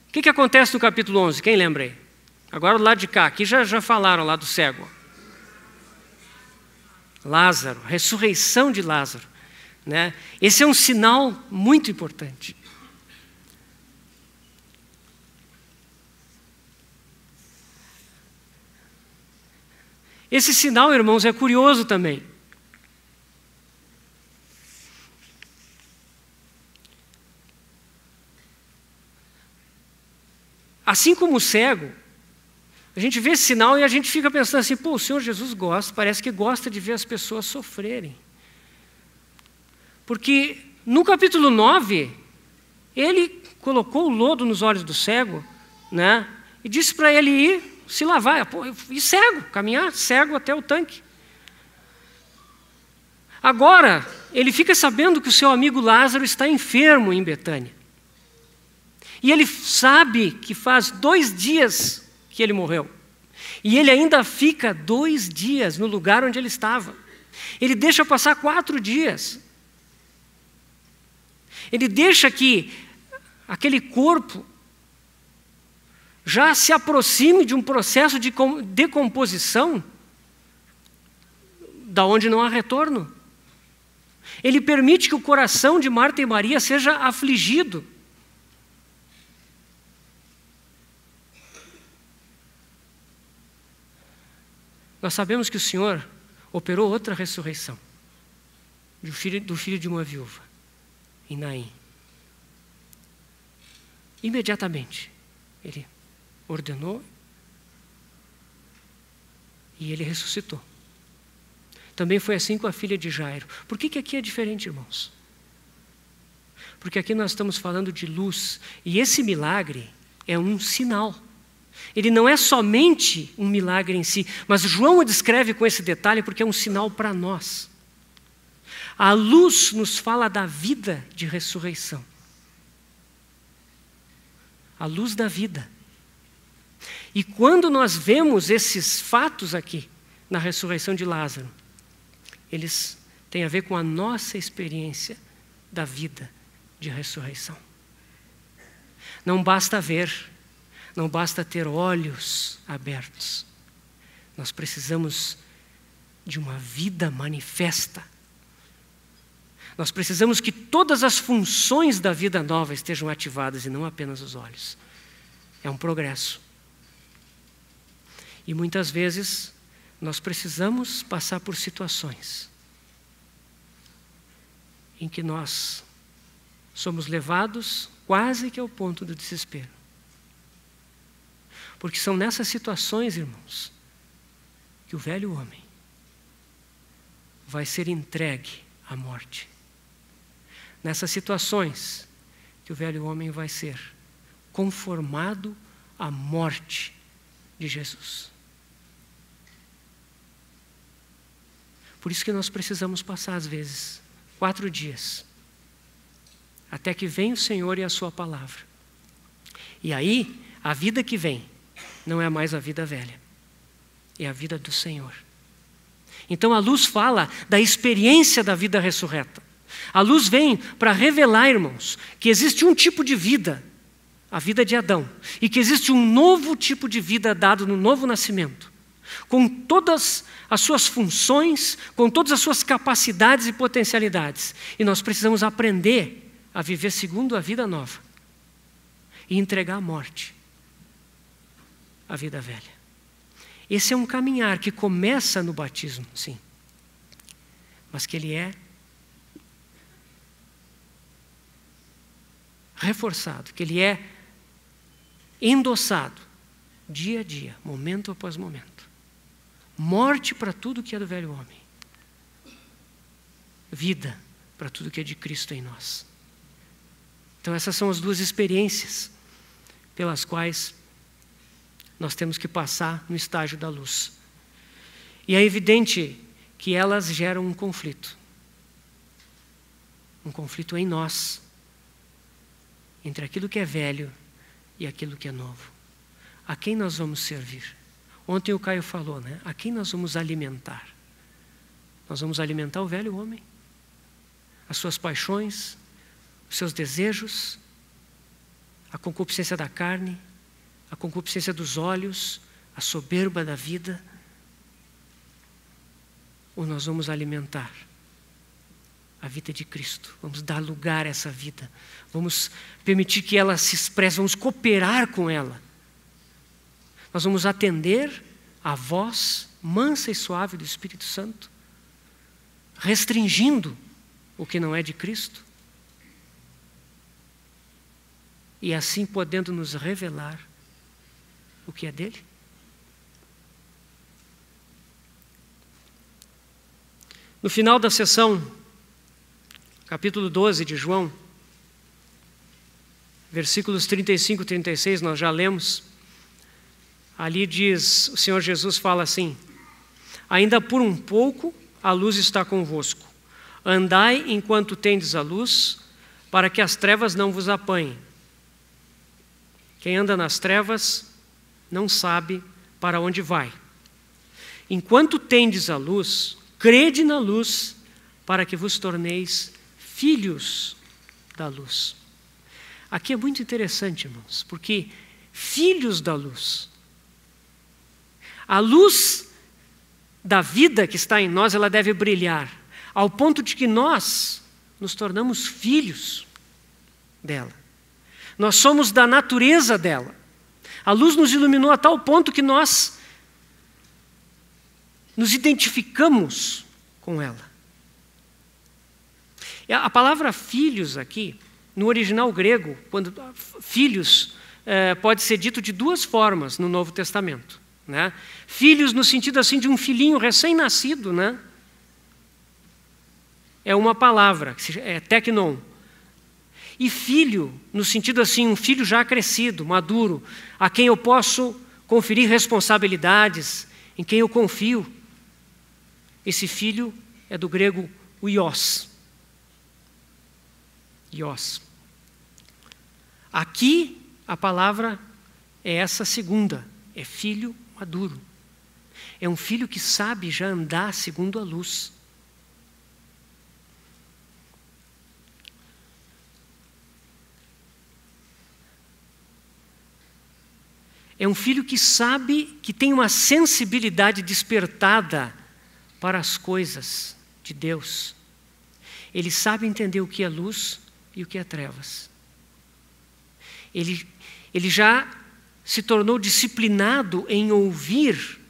o que acontece no capítulo 11? Quem lembra aí? Agora do lado de cá, aqui já falaram lá do cego. Lázaro, ressurreição de Lázaro, né? Esse é um sinal muito importante. Esse sinal, irmãos, é curioso também. Assim como o cego, a gente vê esse sinal e a gente fica pensando assim, pô, o Senhor Jesus parece que gosta de ver as pessoas sofrerem. Porque no capítulo 9, ele colocou o lodo nos olhos do cego, né? E disse para ele ir se lavar, e cego, caminhar cego até o tanque. Agora, ele fica sabendo que o seu amigo Lázaro está enfermo em Betânia. E ele sabe que faz 2 dias que ele morreu. E ele ainda fica 2 dias no lugar onde ele estava. Ele deixa passar 4 dias. Ele deixa que aquele corpo já se aproxime de um processo de decomposição da onde não há retorno. Ele permite que o coração de Marta e Maria seja afligido. Nós sabemos que o Senhor operou outra ressurreição do filho de uma viúva, em Naim. Imediatamente, ele ordenou e ele ressuscitou. Também foi assim com a filha de Jairo. Por que aqui é diferente, irmãos? Porque aqui nós estamos falando de luz, e esse milagre é um sinal. Ele não é somente um milagre em si, mas João o descreve com esse detalhe porque é um sinal para nós. A luz nos fala da vida de ressurreição. A luz da vida. E quando nós vemos esses fatos aqui, na ressurreição de Lázaro, eles têm a ver com a nossa experiência da vida de ressurreição. Não basta ver, não basta ter olhos abertos. Nós precisamos de uma vida manifesta. Nós precisamos que todas as funções da vida nova estejam ativadas e não apenas os olhos. É um progresso. E muitas vezes nós precisamos passar por situações em que nós somos levados quase que ao ponto do desespero. Porque são nessas situações, irmãos, que o velho homem vai ser entregue à morte. Nessas situações que o velho homem vai ser conformado à morte de Jesus. Por isso que nós precisamos passar, às vezes, 4 dias, até que venha o Senhor e a sua palavra. E aí, a vida que vem não é mais a vida velha, é a vida do Senhor. Então a luz fala da experiência da vida ressurreta. A luz vem para revelar, irmãos, que existe um tipo de vida, a vida de Adão, e que existe um novo tipo de vida dado no novo nascimento, com todas as suas funções, com todas as suas capacidades e potencialidades. E nós precisamos aprender a viver segundo a vida nova e entregar à morte a vida velha. Esse é um caminhar que começa no batismo, sim, mas que ele é reforçado, que ele é endossado dia a dia, momento após momento. Morte para tudo que é do velho homem. Vida para tudo que é de Cristo em nós. Então essas são as 2 experiências pelas quais nós temos que passar no estágio da luz. E é evidente que elas geram um conflito. Um conflito em nós, entre aquilo que é velho e aquilo que é novo. A quem nós vamos servir? Ontem o Caio falou, né? A quem nós vamos alimentar? Nós vamos alimentar o velho homem, as suas paixões, os seus desejos, a concupiscência da carne, a concupiscência dos olhos, a soberba da vida. Ou nós vamos alimentar a vida de Cristo, vamos dar lugar a essa vida, vamos permitir que ela se expresse, vamos cooperar com ela. Nós vamos atender à voz mansa e suave do Espírito Santo, restringindo o que não é de Cristo, e assim podendo nos revelar o que é dele. No final da sessão, capítulo 12 de João, versículos 35 e 36, nós já lemos. Ali diz, o Senhor Jesus fala assim: ainda por um pouco a luz está convosco. Andai enquanto tendes a luz, para que as trevas não vos apanhem. Quem anda nas trevas não sabe para onde vai. Enquanto tendes a luz, crede na luz, para que vos torneis filhos da luz. Aqui é muito interessante, irmãos, porque filhos da luz, a luz da vida que está em nós, ela deve brilhar, ao ponto de que nós nos tornamos filhos dela. Nós somos da natureza dela. A luz nos iluminou a tal ponto que nós nos identificamos com ela. A palavra filhos aqui, no original grego, quando filhos pode ser dito de duas formas no Novo Testamento, né? Filhos no sentido assim de um filhinho recém-nascido, né? É uma palavra, é teknon. E filho, no sentido assim, um filho já crescido, maduro, a quem eu posso conferir responsabilidades, em quem eu confio. Esse filho é do grego uios. Ios. Aqui a palavra é essa segunda, é filho maduro. É um filho que sabe já andar segundo a luz. É um filho que sabe, que tem uma sensibilidade despertada para as coisas de Deus. Ele sabe entender o que é luz e o que é trevas. Ele já se tornou disciplinado em ouvir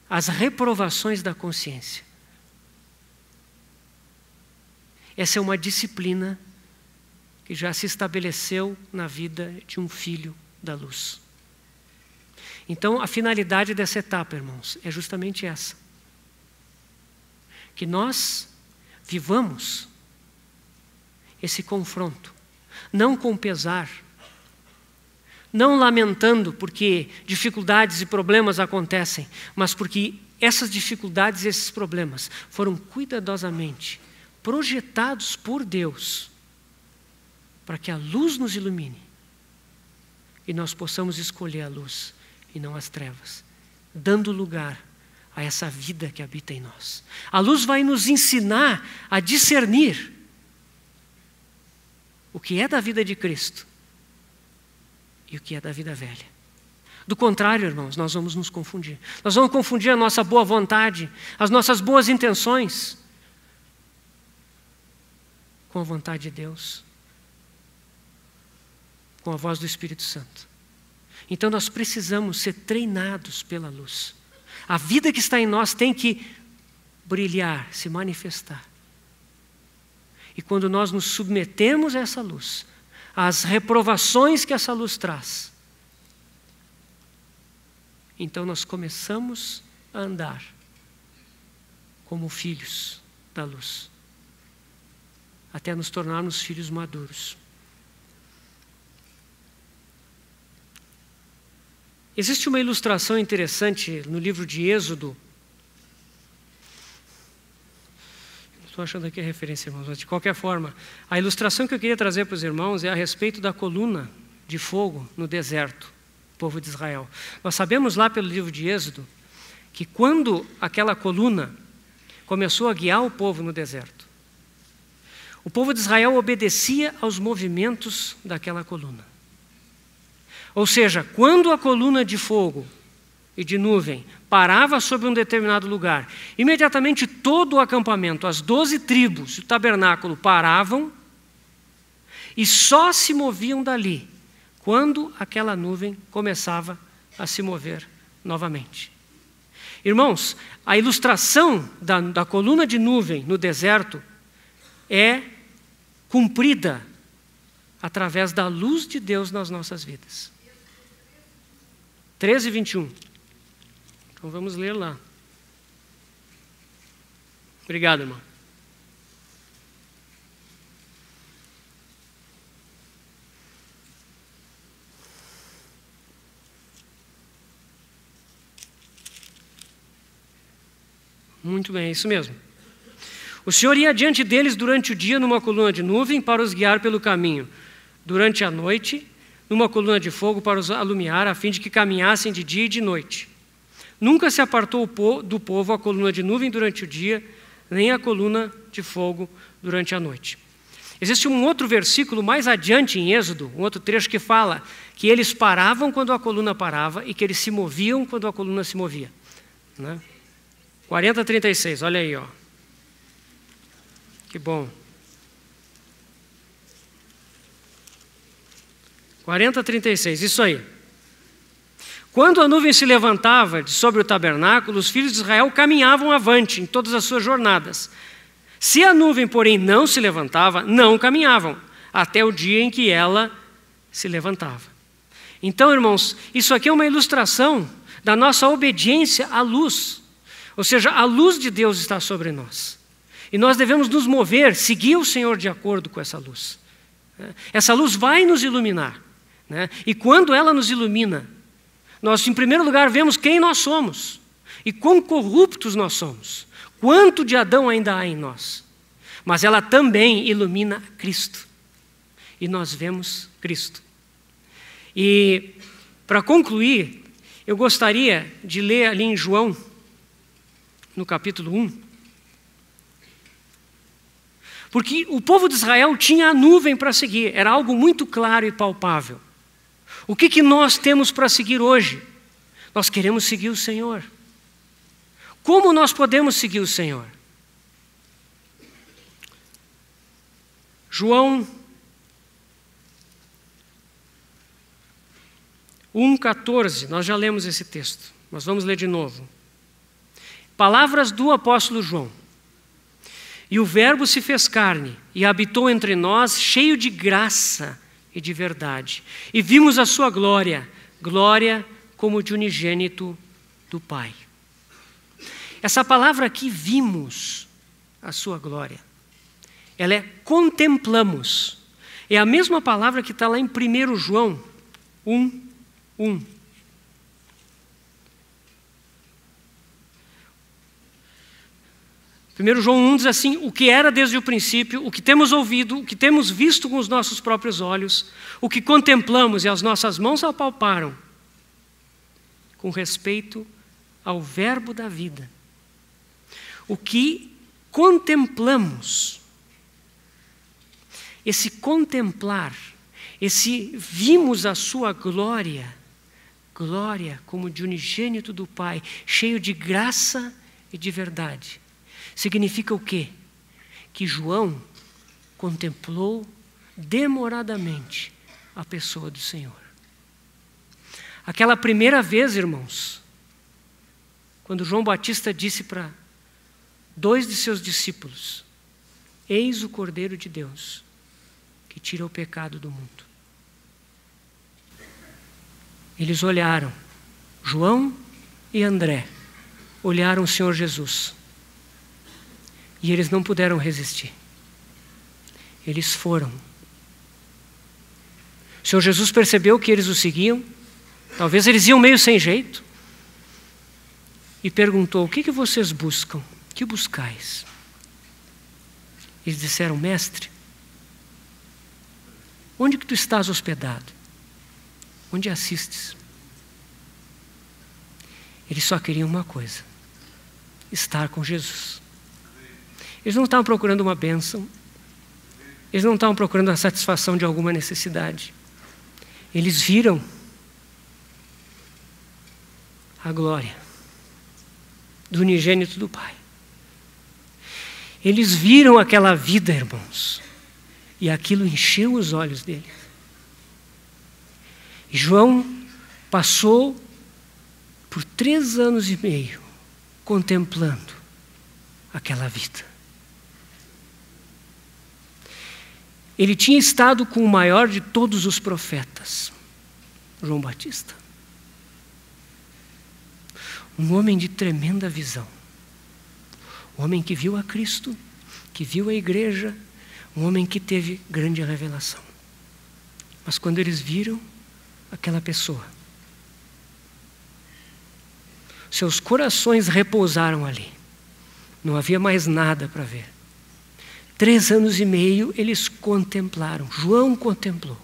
as reprovações da consciência. Essa é uma disciplina que já se estabeleceu na vida de um filho da luz. Então, a finalidade dessa etapa, irmãos, é justamente essa. Que nós vivamos esse confronto, não com pesar, não lamentando porque dificuldades e problemas acontecem, mas porque essas dificuldades e esses problemas foram cuidadosamente projetados por Deus para que a luz nos ilumine e nós possamos escolher a luz e não as trevas, dando lugar a essa vida que habita em nós. A luz vai nos ensinar a discernir o que é da vida de Cristo e o que é da vida velha. Do contrário, irmãos, nós vamos nos confundir. Nós vamos confundir a nossa boa vontade, as nossas boas intenções com a vontade de Deus, com a voz do Espírito Santo. Então nós precisamos ser treinados pela luz. A vida que está em nós tem que brilhar, se manifestar. E quando nós nos submetemos a essa luz, às reprovações que essa luz traz, então nós começamos a andar como filhos da luz, até nos tornarmos filhos maduros. Existe uma ilustração interessante no livro de Êxodo. Estou achando aqui a referência, irmãos, mas de qualquer forma, a ilustração que eu queria trazer para os irmãos é a respeito da coluna de fogo no deserto, povo de Israel. Nós sabemos lá pelo livro de Êxodo que quando aquela coluna começou a guiar o povo no deserto, o povo de Israel obedecia aos movimentos daquela coluna. Ou seja, quando a coluna de fogo e de nuvem parava sobre um determinado lugar, imediatamente todo o acampamento, as 12 tribos, o tabernáculo paravam e só se moviam dali quando aquela nuvem começava a se mover novamente. Irmãos, a ilustração da coluna de nuvem no deserto é cumprida através da luz de Deus nas nossas vidas. 13, 21. Então vamos ler lá. Obrigado, irmão. Muito bem, é isso mesmo. O Senhor ia adiante deles durante o dia numa coluna de nuvem para os guiar pelo caminho. Durante a noite, numa coluna de fogo para os alumiar, a fim de que caminhassem de dia e de noite. Nunca se apartou do povo a coluna de nuvem durante o dia, nem a coluna de fogo durante a noite. Existe um outro versículo mais adiante em Êxodo, um outro trecho que fala que eles paravam quando a coluna parava e que eles se moviam quando a coluna se movia. Né? 40, 36, olha aí, ó. Que bom. 40, 36, isso aí. Quando a nuvem se levantava de sobre o tabernáculo, os filhos de Israel caminhavam avante em todas as suas jornadas. Se a nuvem, porém, não se levantava, não caminhavam, até o dia em que ela se levantava. Então, irmãos, isso aqui é uma ilustração da nossa obediência à luz. Ou seja, a luz de Deus está sobre nós. E nós devemos nos mover, seguir o Senhor de acordo com essa luz. Essa luz vai nos iluminar. Né? E quando ela nos ilumina, nós, em primeiro lugar, vemos quem nós somos e quão corruptos nós somos, quanto de Adão ainda há em nós. Mas ela também ilumina Cristo. E nós vemos Cristo. E, para concluir, eu gostaria de ler ali em João, no capítulo 1, porque o povo de Israel tinha a nuvem para seguir, era algo muito claro e palpável. O que nós temos para seguir hoje? Nós queremos seguir o Senhor. Como nós podemos seguir o Senhor? João 1,14, nós já lemos esse texto, mas vamos ler de novo. Palavras do apóstolo João. E o Verbo se fez carne e habitou entre nós, cheio de graça e de verdade. E vimos a sua glória, glória como de unigênito do Pai. Essa palavra aqui, vimos a sua glória. Ela é contemplamos. É a mesma palavra que está lá em 1 João 1:1. 1 João 1 diz assim: o que era desde o princípio, o que temos ouvido, o que temos visto com os nossos próprios olhos, o que contemplamos e as nossas mãos apalparam, com respeito ao verbo da vida. O que contemplamos, esse contemplar, esse vimos a sua glória, glória como de unigênito do Pai, cheio de graça e de verdade. Significa o quê? Que João contemplou demoradamente a pessoa do Senhor. Aquela primeira vez, irmãos, quando João Batista disse para 2 de seus discípulos: eis o Cordeiro de Deus, que tira o pecado do mundo. Eles olharam, João e André, olharam o Senhor Jesus. E eles não puderam resistir. Eles foram. O Senhor Jesus percebeu que eles o seguiam Talvez eles iam meio sem jeito. E perguntou: o que vocês buscam? O que buscais? Eles disseram: mestre, onde que tu estás hospedado? Onde assistes? Eles só queriam uma coisa: estar com Jesus. Eles não estavam procurando uma bênção. Eles não estavam procurando a satisfação de alguma necessidade. Eles viram a glória do unigênito do Pai. Eles viram aquela vida, irmãos, e aquilo encheu os olhos deles. E João passou por 3 anos e meio contemplando aquela vida. Ele tinha estado com o maior de todos os profetas, João Batista. Um homem de tremenda visão. Um homem que viu a Cristo, que viu a igreja, um homem que teve grande revelação. Mas quando eles viram aquela pessoa, seus corações repousaram ali. Não havia mais nada para ver. 3 anos e meio eles contemplaram. João contemplou.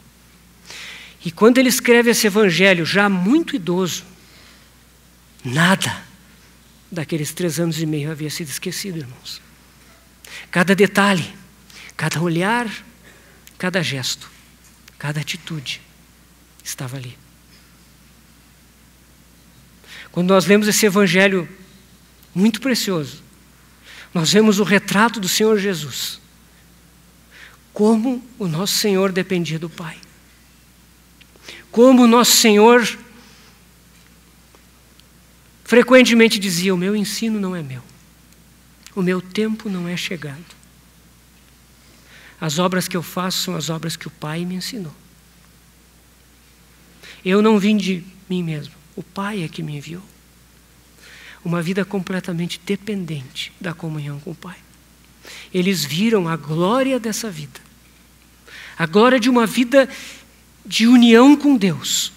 E quando ele escreve esse evangelho, já muito idoso, nada daqueles 3 anos e meio havia sido esquecido, irmãos. Cada detalhe, cada olhar, cada gesto, cada atitude estava ali. Quando nós lemos esse evangelho muito precioso, nós vemos o retrato do Senhor Jesus. Como o nosso Senhor dependia do Pai. Como o nosso Senhor frequentemente dizia: o meu ensino não é meu. O meu tempo não é chegado. As obras que eu faço são as obras que o Pai me ensinou. Eu não vim de mim mesmo. O Pai é que me enviou. Uma vida completamente dependente da comunhão com o Pai. Eles viram a glória dessa vida. A glória de uma vida de união com Deus.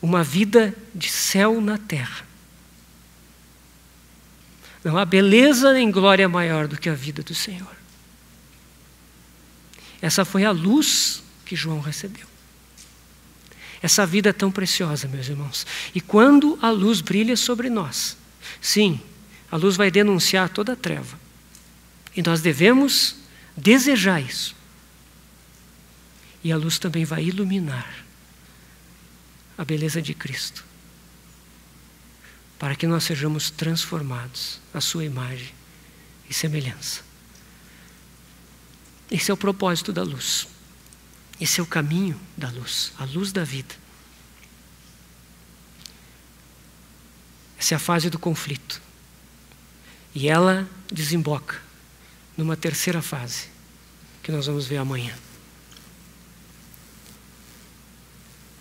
Uma vida de céu na terra. Não há beleza nem glória maior do que a vida do Senhor. Essa foi a luz que João recebeu. Essa vida é tão preciosa, meus irmãos. E quando a luz brilha sobre nós, sim, a luz vai denunciar toda a treva. E nós devemos desejar isso. E a luz também vai iluminar a beleza de Cristo, para que nós sejamos transformados à sua imagem e semelhança. Esse é o propósito da luz. Esse é o caminho da luz, a luz da vida. Essa é a fase do conflito. E ela desemboca numa terceira fase, que nós vamos ver amanhã.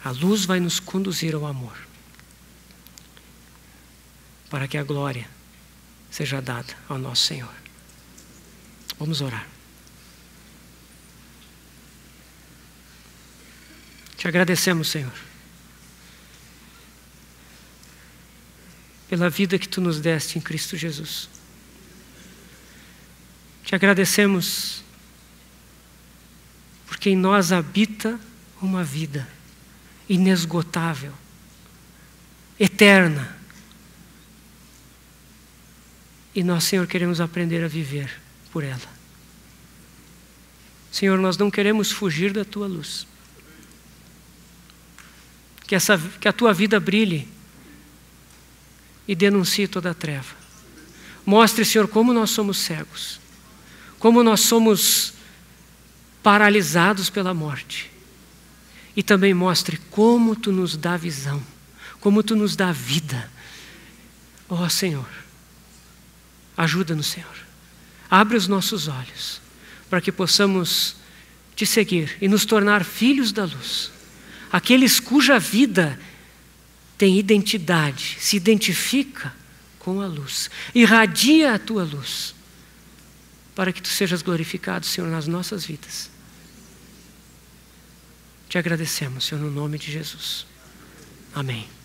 A luz vai nos conduzir ao amor, para que a glória seja dada ao nosso Senhor. Vamos orar. Te agradecemos, Senhor, pela vida que Tu nos deste em Cristo Jesus. Te agradecemos porque em nós habita uma vida inesgotável, eterna. E nós, Senhor, queremos aprender a viver por ela. Senhor, nós não queremos fugir da Tua luz. Que a Tua vida brilhe e denuncie toda a treva. Mostre, Senhor, como nós somos cegos, como nós somos paralisados pela morte. E também mostre como Tu nos dá visão, como Tu nos dá vida. Ó Senhor, ajuda-nos, Senhor. Abre os nossos olhos para que possamos Te seguir e nos tornar filhos da luz. Aqueles cuja vida tem identidade, se identifica com a luz. Irradia a Tua luz para que Tu sejas glorificado, Senhor, nas nossas vidas. Te agradecemos, Senhor, no nome de Jesus. Amém.